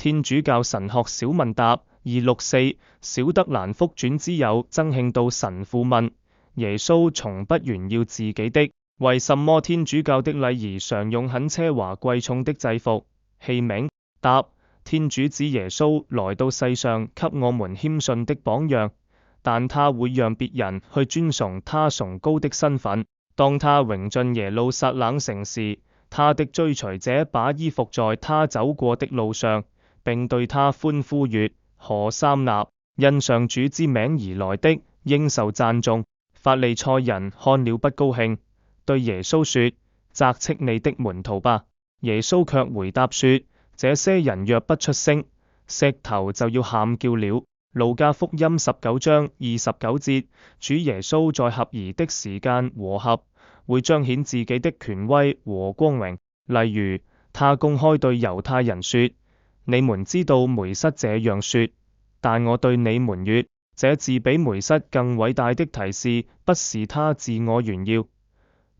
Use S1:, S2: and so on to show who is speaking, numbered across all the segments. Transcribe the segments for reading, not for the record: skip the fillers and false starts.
S1: 天主教神學小問答264小德蘭福傳之友曾慶道神父問：耶穌從不炫耀自己的，為什麼天主教的禮儀常用很奢華貴重的制服器皿？答：天主子耶穌來到世上給我們謙遜的榜樣，但他會讓別人去尊崇他崇高的身份。當他榮進耶路撒冷城時，他的追隨者把衣服在他走過的路上，並對他歡呼說：何三納，因上主之名而來的，應受讚頌。法利賽人看了不高興，對耶穌說：責斥你的門徒吧。耶穌卻回答說：這些人若不出聲，石頭就要喊叫了。路加福音19章29節，主耶穌在合宜的時間和合，會彰顯自己的權威和光榮。例如，他公開對猶太人說：你們知道梅瑟這樣說，但我對你們說，這自比梅瑟更偉大的提示，不是他自我炫耀，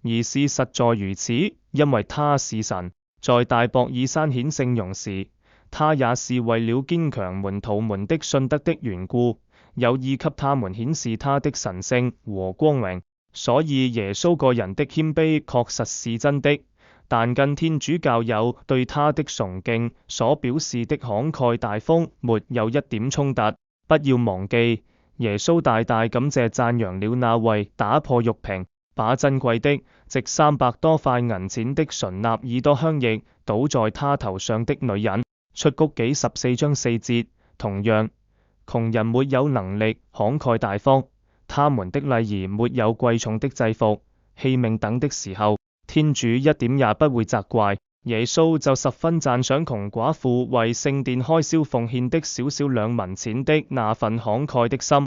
S1: 而是實在如此，因為他是神。在大博爾山顯聖容時，他也是為了堅強門徒們的信德的緣故，有意給他們顯示他的神聖和光榮。所以耶穌個人的謙卑確實是真的，但跟天主教友對他的崇敬所表示的慷慨大方沒有一點衝突。不要忘記，耶穌大大感謝讚揚了那位打破玉瓶，把珍貴的值300多塊銀錢的純納爾多香液倒在他頭上的女人。出谷紀14章4節。同樣，窮人沒有能力慷慨大方，他們的禮儀沒有貴重的制服、器皿等的時候，天主一點也不會責怪。耶穌就十分讚賞窮寡婦為聖殿開銷奉獻的少少2文錢的那份慷慨的心。